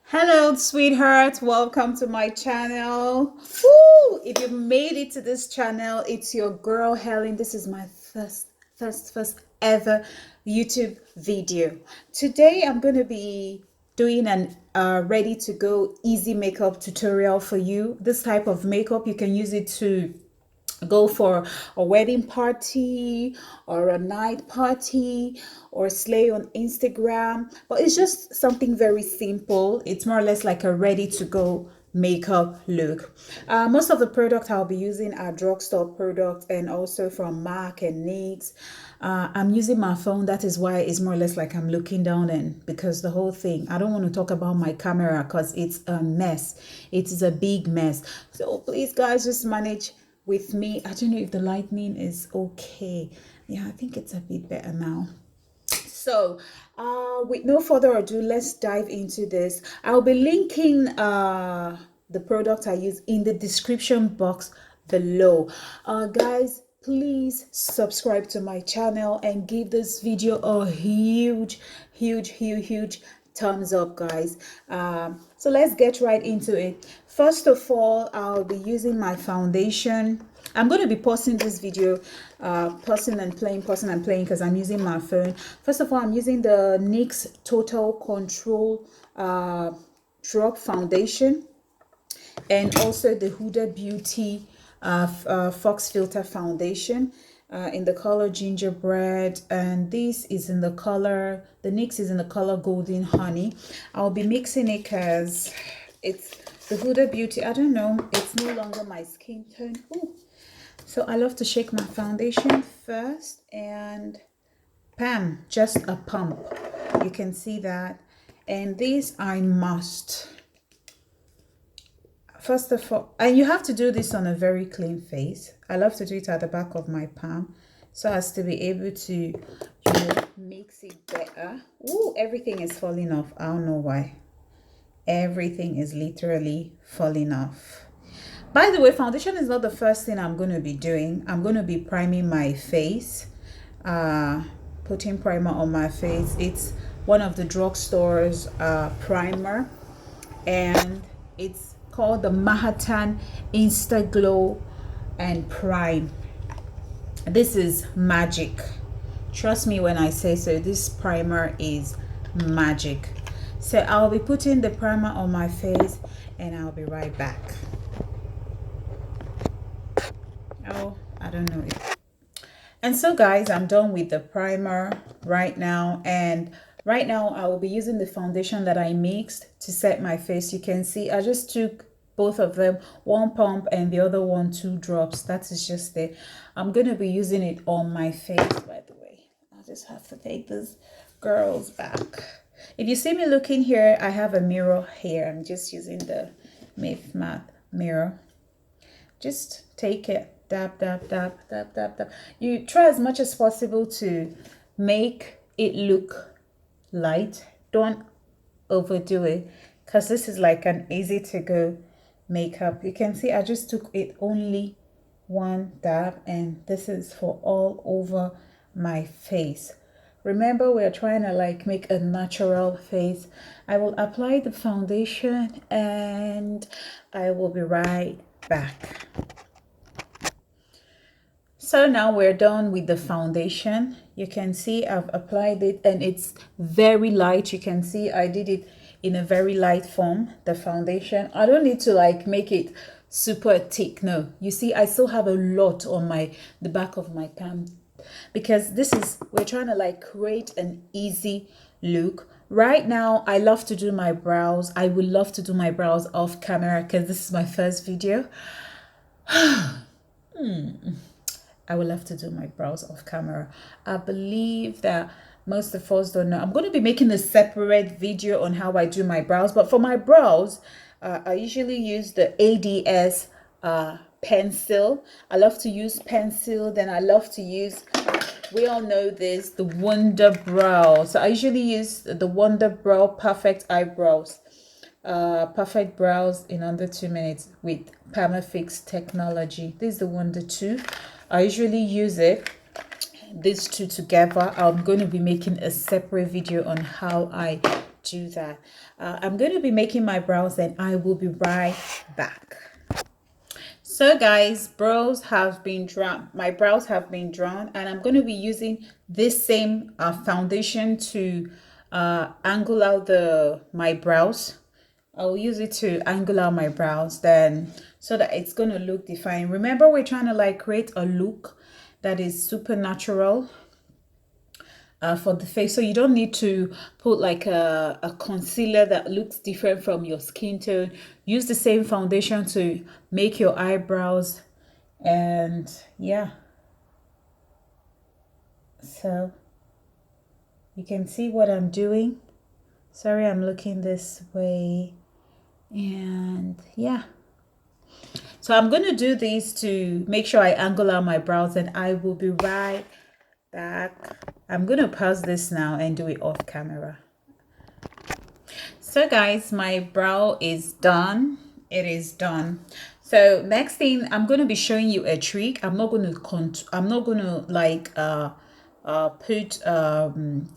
Hello, sweetheart. Welcome to my channel. Woo! If you made it to this channel, it's your girl Helen. This is my first ever YouTube video. Today, I'm going to be doing an ready to go easy makeup tutorial for you. This type of makeup, you can use it to go for a wedding party or a night party or slay on Instagram, but it's just something very simple. It's more or less like a ready to go makeup look. Most of the product I'll be using are drugstore products and also from MAC and NYX. I'm using my phone. That is why it's more or less like I'm looking down, and because the whole thing, I don't want to talk about my camera because it's a mess. It is a big mess. So please guys, just manage with me. I don't know if the lightning is okay. Yeah, I think it's a bit better now. So with no further ado, let's dive into this. I'll be linking the product I use in the description box below. Guys, please subscribe to my channel and give this video a huge thumbs up, guys. So let's get right into it. First of all, I'll be using my foundation. I'm going to be pausing this video, pausing and playing because I'm using my phone. First of all, I'm using the NYX Total Control Drop Foundation and also the Huda Beauty fauxfilter foundation in the color gingerbread, and this is in the color, the NYX is in the color golden honey. I'll be mixing it because it's the Huda Beauty. I don't know, it's no longer my skin tone. Ooh. So I love to shake my foundation first and bam, just a pump. You can see that. And this I must. First of all, and you have to do this on a very clean face. I love to do it at the back of my palm so as to be able to, mix it better. Ooh, everything is falling off. I don't know why. Everything is literally falling off. By the way, foundation is not the first thing I'm going to be doing. I'm going to be priming my face, putting primer on my face. It's one of the drugstore's primer, and it's called the Manhattan Insta Glow and Prime. This is magic. Trust me when I say so. This primer is magic. So I'll be putting the primer on my face and I'll be right back. Oh, I don't know it. And so guys, I'm done with the primer right now, and right now I will be using the foundation that I mixed to set my face. You can see I just took both of them, one pump and the other one 2 drops. That is just it. I'm going to be using it on my face, by the way. I just have to take this girls back. If you see me looking here, I have a mirror here. I'm just using the matte mirror. Just take it, dab, dab, dab, dab, dab, dab. You try as much as possible to make it look light. Don't overdo it, because this is like an easy to go makeup. You can see I just took it only one dab, and this is for all over my face. Remember, we're trying to like make a natural face. I will apply the foundation and I will be right back. So now we're done with the foundation. You can see I've applied it and it's very light. You can see I did it in a very light form, the foundation. I don't need to like make it super thick. No, you see I still have a lot on the back of my palm, because this is, we're trying to like create an easy look. Right now I love to do my brows. I would love to do my brows off camera because this is my first video. I would love to do my brows off camera. I believe that most of us don't know. I'm going to be making a separate video on how I do my brows, but for my brows, I usually use the ADS pencil. I love to use pencil. Then I love to use, we all know this, the Wonder Brow. So I usually use the Wonder Brow Perfect Eyebrows. Perfect brows in under 2 minutes with Permafix technology. This is the Wonder 2. I usually use it, these two together. I'm going to be making a separate video on how I do that. I'm going to be making my brows and I will be right back. So guys, brows have been drawn. My brows have been drawn, and I'm going to be using this same foundation to angle out my brows. I'll use it to angle out my brows then so that it's going to look defined. Remember, we're trying to like create a look that is super natural for the face, so you don't need to put like a concealer that looks different from your skin tone. Use the same foundation to make your eyebrows, and yeah, so you can see what I'm doing. Sorry, I'm looking this way, and yeah, so I'm going to do this to make sure I angle out my brows, and I will be right back. I'm going to pause this now and do it off camera. So guys, my brow is done. It is done. So next thing, I'm going to be showing you a trick. I'm not going to like put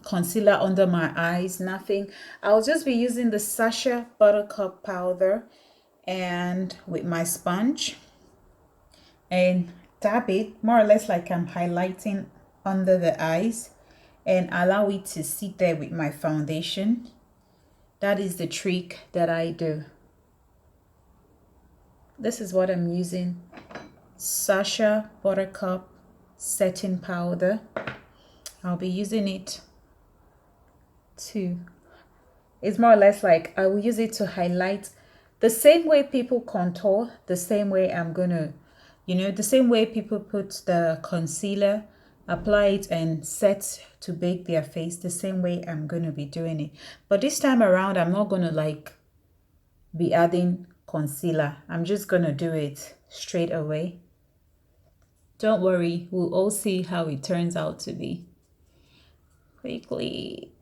concealer under my eyes, nothing. I'll just be using the Sasha buttercup powder and with my sponge and dab it more or less like I'm highlighting under the eyes, and allow it to sit there with my foundation. That is the trick that I do. This is what I'm using. Sasha buttercup setting powder. I'll be using it to, it's more or less like I will use it to highlight the same way people contour, the same way I'm gonna, you know, the same way people put the concealer, apply it and set to bake their face, the same way I'm going to be doing it. But this time around, I'm not going to like be adding concealer. I'm just going to do it straight away. Don't worry, we'll all see how it turns out to be. Quickly.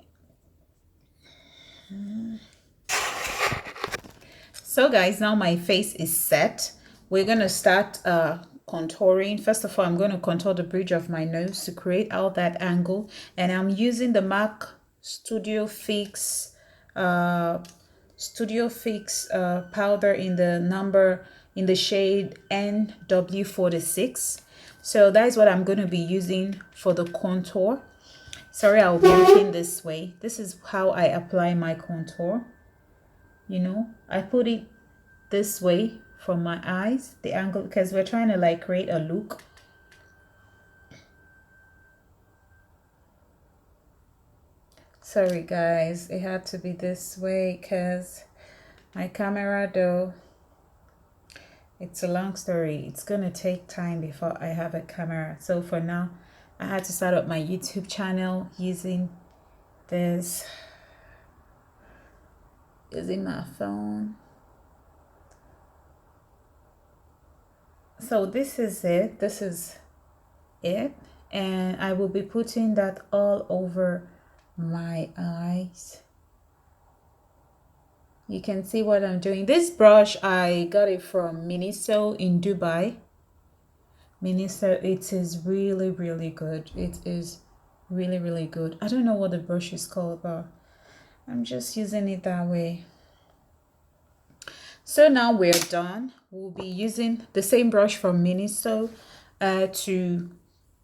So guys, now my face is set. We're going to start contouring. First of all, I'm going to contour the bridge of my nose to create out that angle, and I'm using the MAC Studio Fix powder in the shade NW46. So that is what I'm going to be using for the contour. Sorry, I'll be looking this way. This is how I apply my contour. You know, I put it this way from my eyes, the angle, because we're trying to like create a look. Sorry guys, it had to be this way because my camera, though, it's a long story. It's gonna take time before I have a camera. So for now, I had to start up my YouTube channel using this, using my phone. So this is it. This is it. And I will be putting that all over my eyes. You can see what I'm doing. This brush, I got it from Miniso in Dubai. Miniso, it is really, really good. It is really, really good. I don't know what the brush is called, but I'm just using it that way. So now we're done. We'll be using the same brush from Miniso to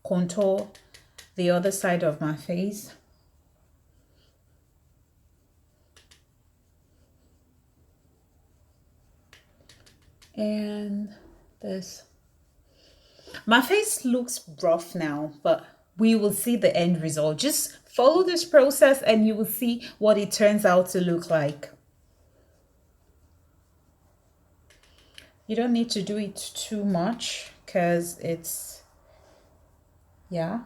contour the other side of my face. And this. My face looks rough now, but we will see the end result. Just follow this process and you will see what it turns out to look like. You don't need to do it too much because it's, yeah.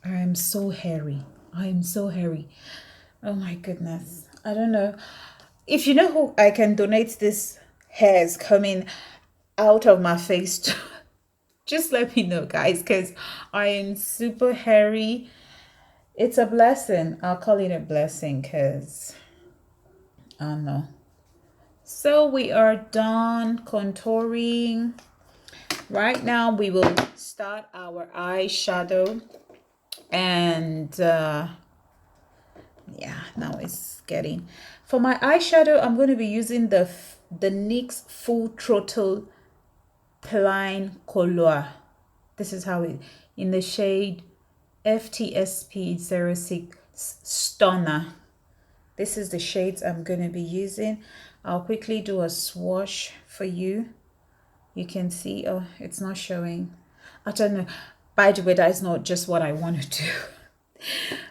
I'm so hairy. I'm so hairy. Oh my goodness. I don't know. If you know who I can donate this hairs coming out of my face to, just let me know, guys, because I am super hairy. It's a blessing. I'll call it a blessing because I don't know. So we are done contouring. Right now we will start our eyeshadow, and Yeah, now it's getting. For my eyeshadow, I'm going to be using the NYX Full Throttle Plain Color. This is how it, in the shade FTSP06 Stunner. This is the shades I'm going to be using. I'll quickly do a swatch for you. You can see, oh, it's not showing. I don't know. By the way, that's not just what I want to do.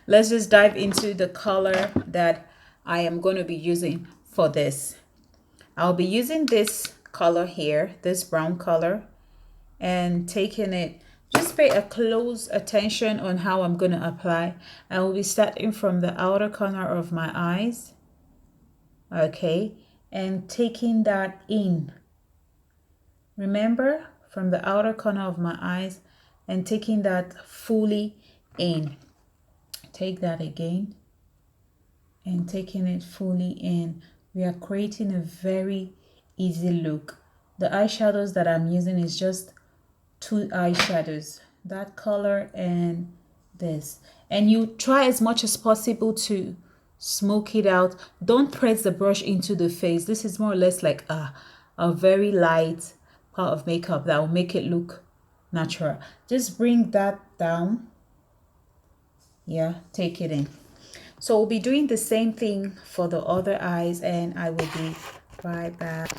Let's just dive into the color that I am going to be using for this. I'll be using this color here, this brown color, and taking it. Just pay a close attention on how I'm going to apply. I will be starting from the outer corner of my eyes. Okay, and taking that in. Remember, from the outer corner of my eyes and taking that fully in. Take that again and taking it fully in. We are creating a very easy look. The eyeshadows that I'm using is just 2 eyeshadows, that color and this. And you try as much as possible to smoke it out. Don't press the brush into the face. This is more or less like a very light part of makeup that will make it look natural. Just bring that down. Yeah, take it in. So we'll be doing the same thing for the other eyes, and I will be right back.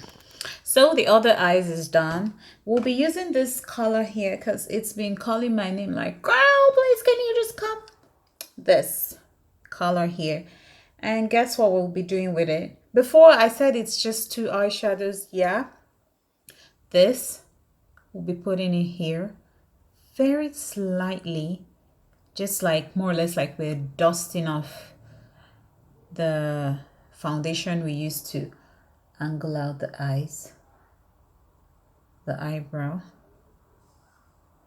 So the other eyes is done. We'll be using this color here because it's been calling my name like, girl, please can you just come? This color here. And guess what we'll be doing with it? Before I said it's just 2 eyeshadows. Yeah. This we'll be putting it here very slightly, just like more or less like we're dusting off the foundation we used to angle out the eyes, the eyebrow.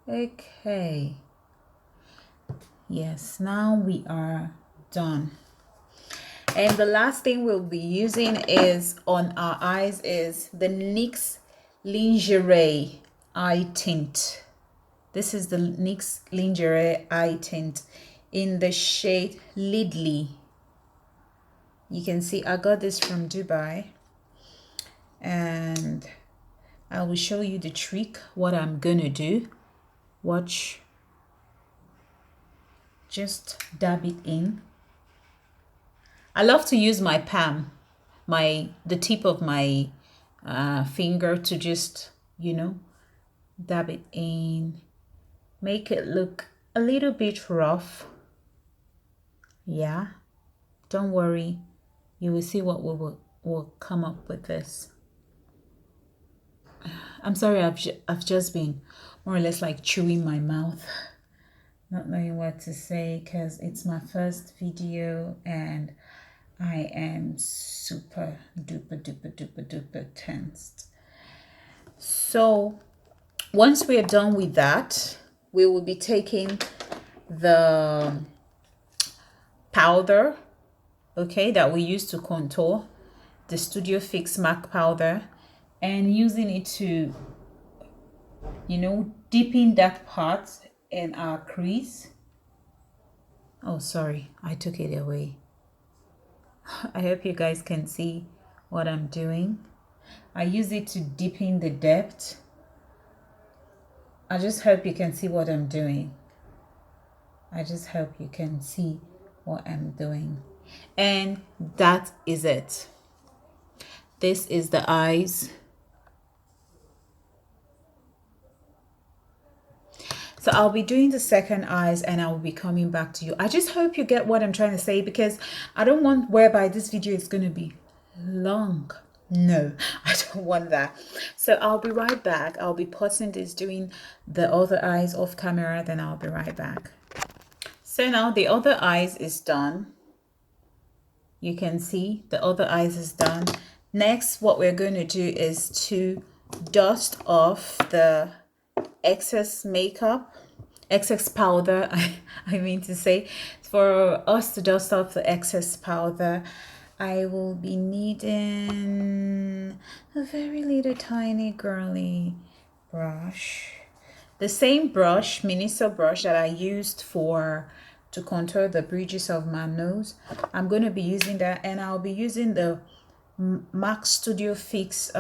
Okay, yes, now we are done. And the last thing we'll be using is on our eyes is the NYX Lingerie Eye Tint. This is the NYX Lingerie Eye Tint in the shade Lidley. You can see I got this from Dubai, and I will show you the trick, what I'm gonna do. Watch. Just dab it in. I love to use my palm, the tip of my finger to just, you know, dab it in. Make it look a little bit rough. Yeah, don't worry. You will see what will come up with this. I'm sorry, I've just been more or less like chewing my mouth, not knowing what to say because it's my first video and I am super duper tensed. So once we are done with that, we will be taking the powder, okay, that we use to contour, the Studio Fix MAC powder, and using it to, you know, deepen that part in our crease. Oh, sorry, I took it away. I hope you guys can see what I'm doing. I use it to deepen the depth. I just hope you can see what I'm doing. I just hope you can see what I'm doing. And that is it. This is the eyes. So I'll be doing the second eyes and I will be coming back to you. I just hope you get what I'm trying to say, because I don't want whereby this video is going to be long. No, I don't want that. So I'll be right back. I'll be pausing this, doing the other eyes off camera, then I'll be right back. So now the other eyes is done. You can see the other eyes is done. Next, what we're going to do is to dust off the excess makeup, excess powder, I mean to say. For us to dust off the excess powder, I will be needing a very little tiny girly brush. The same brush, Miniso brush, that I used for to contour the bridges of my nose. I'm going to be using that, and I'll be using the MAC Studio Fix.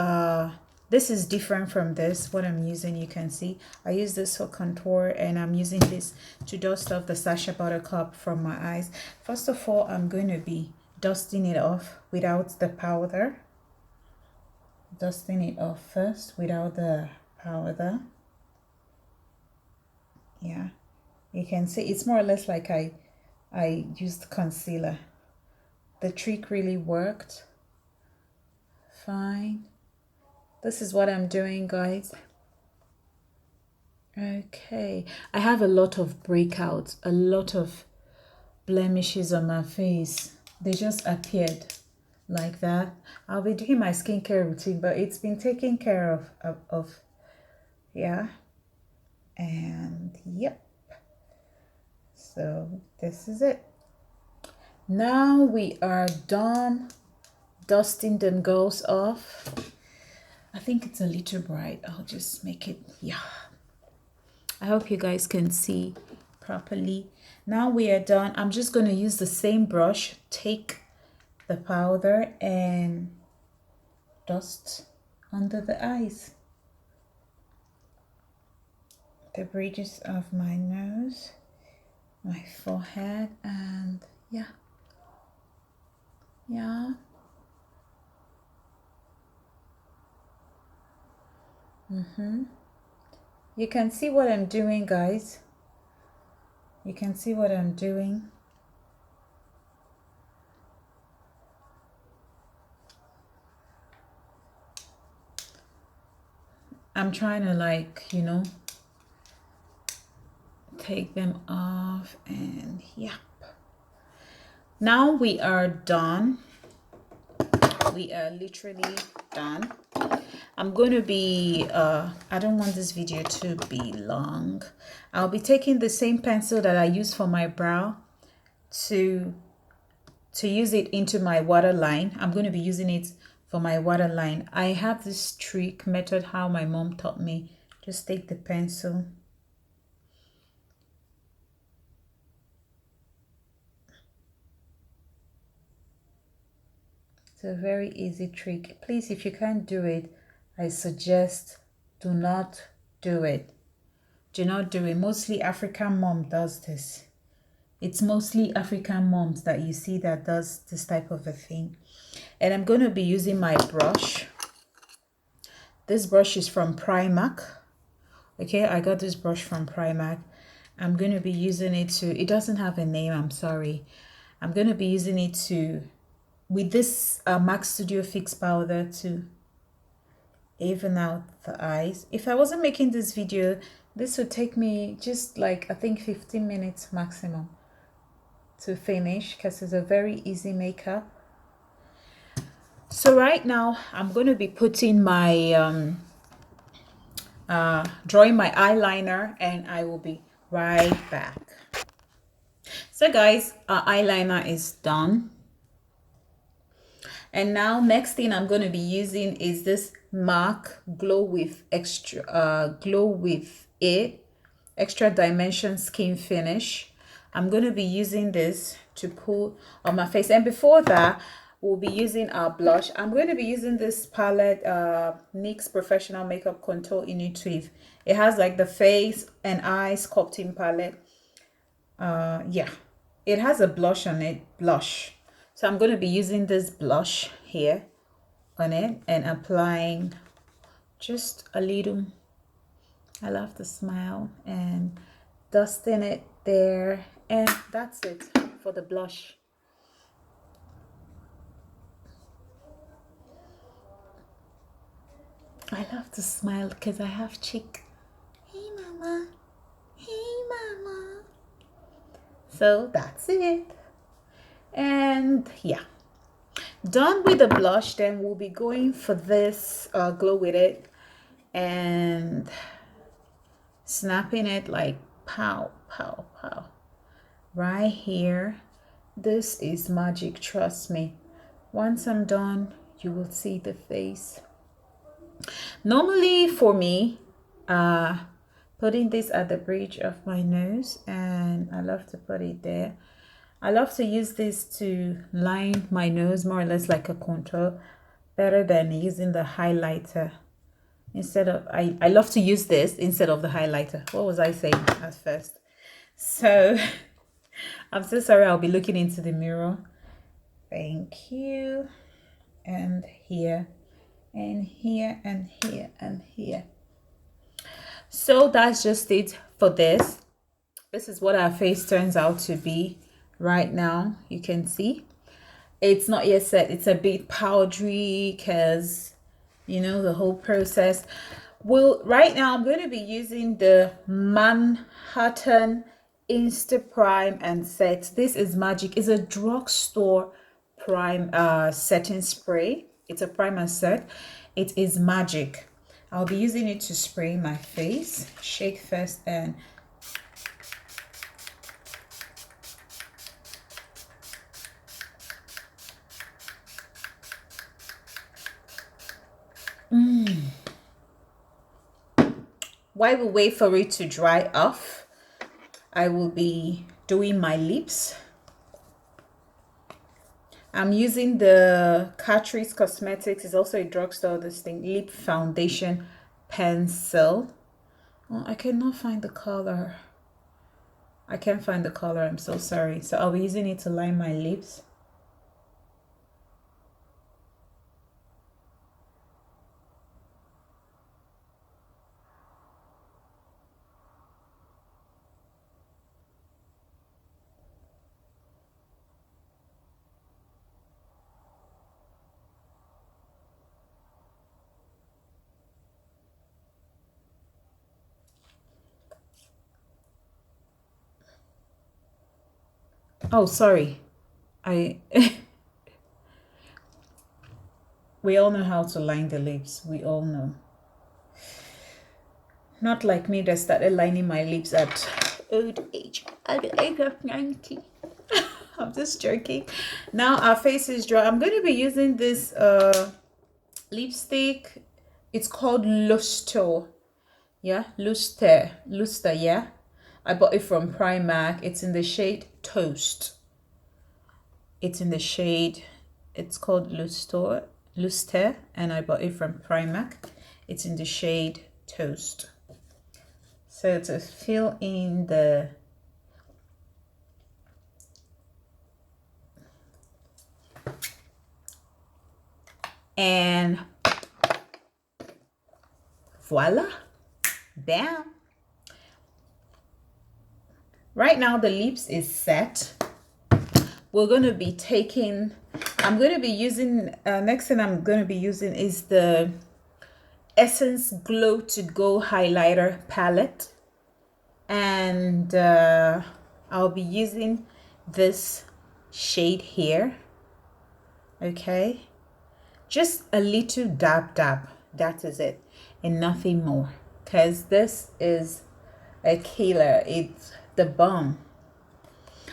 This is different from this, what I'm using. You can see I use this for contour, and I'm using this to dust off the Sasha buttercup from my eyes. First of all, I'm going to be dusting it off without the powder. Dusting it off first without the powder. Yeah, you can see it's more or less like I used concealer. The trick really worked fine. This is what I'm doing, guys. Okay, I have a lot of breakouts, a lot of blemishes on my face. They just appeared like that. I'll be doing my skincare routine, but it's been taken care of yeah. And yep, so this is it. Now we are done dusting them girls off. I think it's a little bright. I'll just make it, yeah. I hope you guys can see properly. Now we are done. I'm just going to use the same brush, take the powder and dust under the eyes, the bridges of my nose, my forehead, and yeah. You can see what I'm doing, guys. You can see what I'm doing. I'm trying to, like, you know, take them off, and yeah. Now we are done. We are literally done. I'm going to be I don't want this video to be long. I'll be taking the same pencil that I use for my brow to use it into my waterline. I'm going to be using it for my waterline. I have this trick method how my mom taught me. Just take the pencil, it's a very easy trick. Please, if you can't do it, I suggest do not do it. Do not do it. Mostly African mom does this. It's mostly African moms that you see that does this type of a thing. And I'm going to be using my brush. This brush is from Primark. Okay, I got this brush from Primark. I'm going to be using it to, it doesn't have a name, I'm sorry. I'm going to be using it to, with this MAC Studio Fix powder, to even out the eyes. If I wasn't making this video, this would take me just like, I think 15 minutes maximum to finish, because it's a very easy makeup. So right now I'm going to be putting my drawing my eyeliner, and I will be right back. So guys, our eyeliner is done. And now next thing I'm going to be using is this MAC Glow with Extra Dimension Skin Finish. I'm going to be using this to put on my face. And before that, we'll be using our blush. I'm going to be using this palette, NYX Professional Makeup Contour Intuitive. It has like the face and eyes sculpting palette. Yeah, it has a blush on it, blush. So I'm going to be using this blush here on it and applying just a little, I love the smile, and dusting it there. And that's it for the blush. I love to smile because I have cheek. Hey mama, hey mama. So that's it. And yeah, done with the blush. Then we'll be going for this glow with it and snapping it like pow pow pow right here. This is magic, trust me. Once I'm done, you will see the face. Normally for me, putting this at the bridge of my nose, and I love to put it there. I love to use this to line my nose more or less like a contour, better than using the highlighter. Instead of, I love to use this instead of the highlighter. What was I saying at first? So I'm so sorry, I'll be looking into the mirror. Thank you. And here, and here, and here, and here. So that's just it for this. This is what our face turns out to be right now. You can see it's not yet set. It's a bit powdery because, you know, the whole process. Well, right now I'm going to be using the Manhattan Insta Prime and Set. This is magic. It's a drugstore prime setting spray. It's a primer set. It is magic. I'll be using it to spray my face. Shake first and while we wait for it to dry off, I will be doing my lips. I'm using the Catrice Cosmetics. It's also a drugstore, this thing, lip foundation pencil. Oh, I cannot find the color. I can't find the color. I'm so sorry. So I'll be using it to line my lips. Oh, sorry. We all know how to line the lips. We all know. Not like me that started lining my lips at old age. At the age of 90. I'm just joking. Now our face is dry. I'm going to be using this lipstick. It's called Lustre. Yeah, Lustre. Lustre, yeah. I bought it from Primark. It's in the shade Toast. It's in the shade, it's called Lustre, and I bought it from Primark. It's in the shade Toast. So to fill in the and voila, bam. Right now the lips is set. We're going to be taking, I'm going to be using, next thing I'm going to be using is the Essence Glow to Go highlighter palette, and I'll be using this shade here. Okay, just a little dab, that is it, and nothing more, because this is a killer. It's the bomb.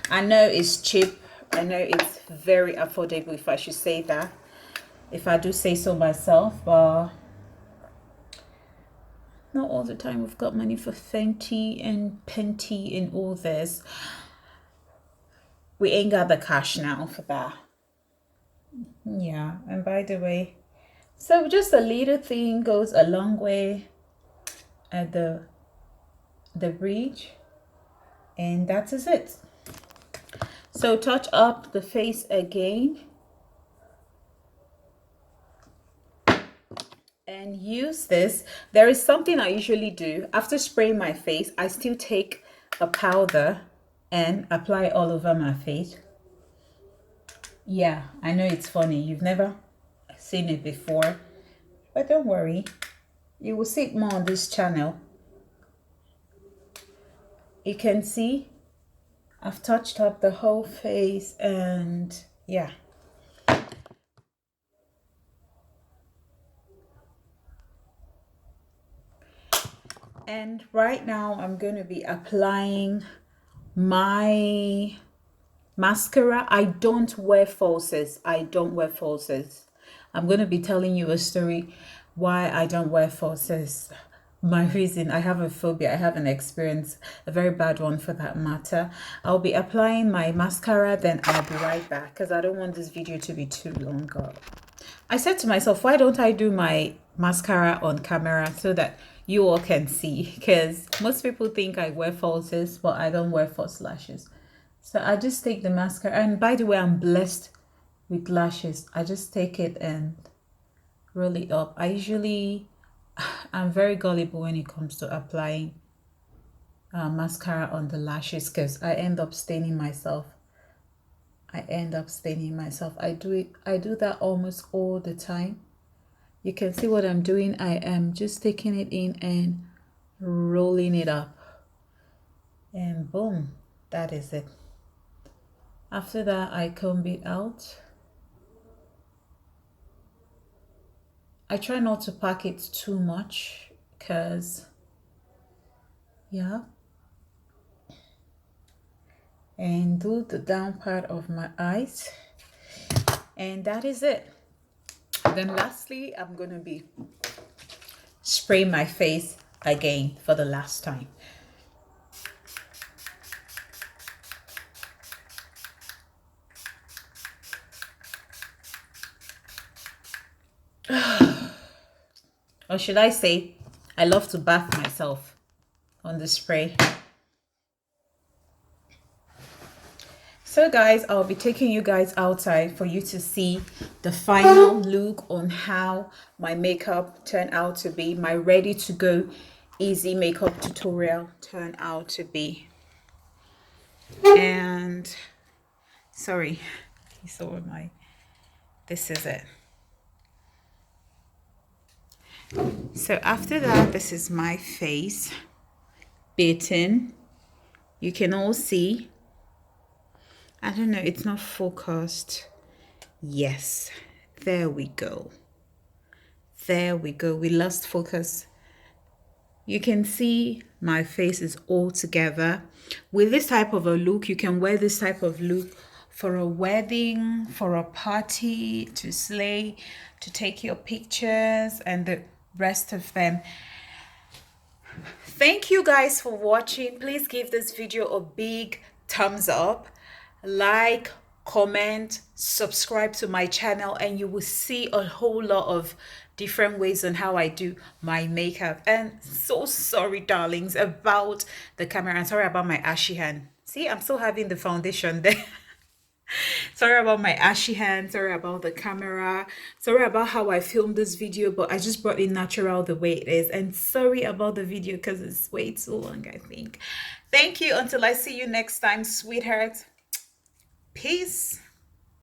I know it's cheap, I know it's very affordable, if I should say that, if I do say so myself, but not all the time we've got money for Fenty and Penty and all this. We ain't got the cash now for that. Yeah, and by the way, so just a little thing goes a long way at the bridge, and that is it. So touch up the face again and use this. There is something I usually do after spraying my face. I still take a powder and apply all over my face. Yeah, I know it's funny. You've never seen it before, but don't worry. You will see it more on this channel. You can see I've touched up the whole face, and yeah. And right now I'm going to be applying my mascara. I don't wear falsies. I'm going to be telling you a story why I don't wear falsies. my reason. I have a phobia. I have an experience, a very bad one for that matter. I'll be applying my mascara, then I'll be right back because I don't want this video to be too long. I said to myself, why don't I do my mascara on camera so that you all can see? Because most people think I wear falsies, but I don't wear false lashes. So I just take the mascara. And by the way, I'm blessed with lashes. I just take it and roll it up. I'm very gullible when it comes to applying mascara on the lashes because I end up staining myself. I do that almost all the time. You can see what I'm doing. I am just taking it in and rolling it up. And boom, that is it. After that, I comb it out. I try not to pack it too much because, yeah. And do the down part of my eyes. And that is it. Then lastly, I'm going to be spraying my face again for the last time. Or should I say, I love to bath myself on the spray. So guys, I'll be taking you guys outside for you to see the final look on how my makeup turned out to be. My ready to go easy makeup tutorial turned out to be. And sorry, you saw this is it. So after that, this is my face bitten. You can all see. I don't know, it's not focused. Yes, there we go. There we go. We lost focus. You can see my face is all together. With this type of a look, you can wear this type of look for a wedding, for a party, to slay, to take your pictures and the rest of them. Thank you guys for watching. Please give this video a big thumbs up, like, comment, subscribe to my channel, and you will see a whole lot of different ways on how I do my makeup. And so sorry darlings about the camera, and sorry about my ashy hand. See, I'm still having the foundation there. Sorry about my ashy hand, sorry about the camera, sorry about how I filmed this video, but I just brought it natural the way it is. And sorry about the video because it's way too long, I think. Thank you. Until I see you next time, sweetheart. Peace.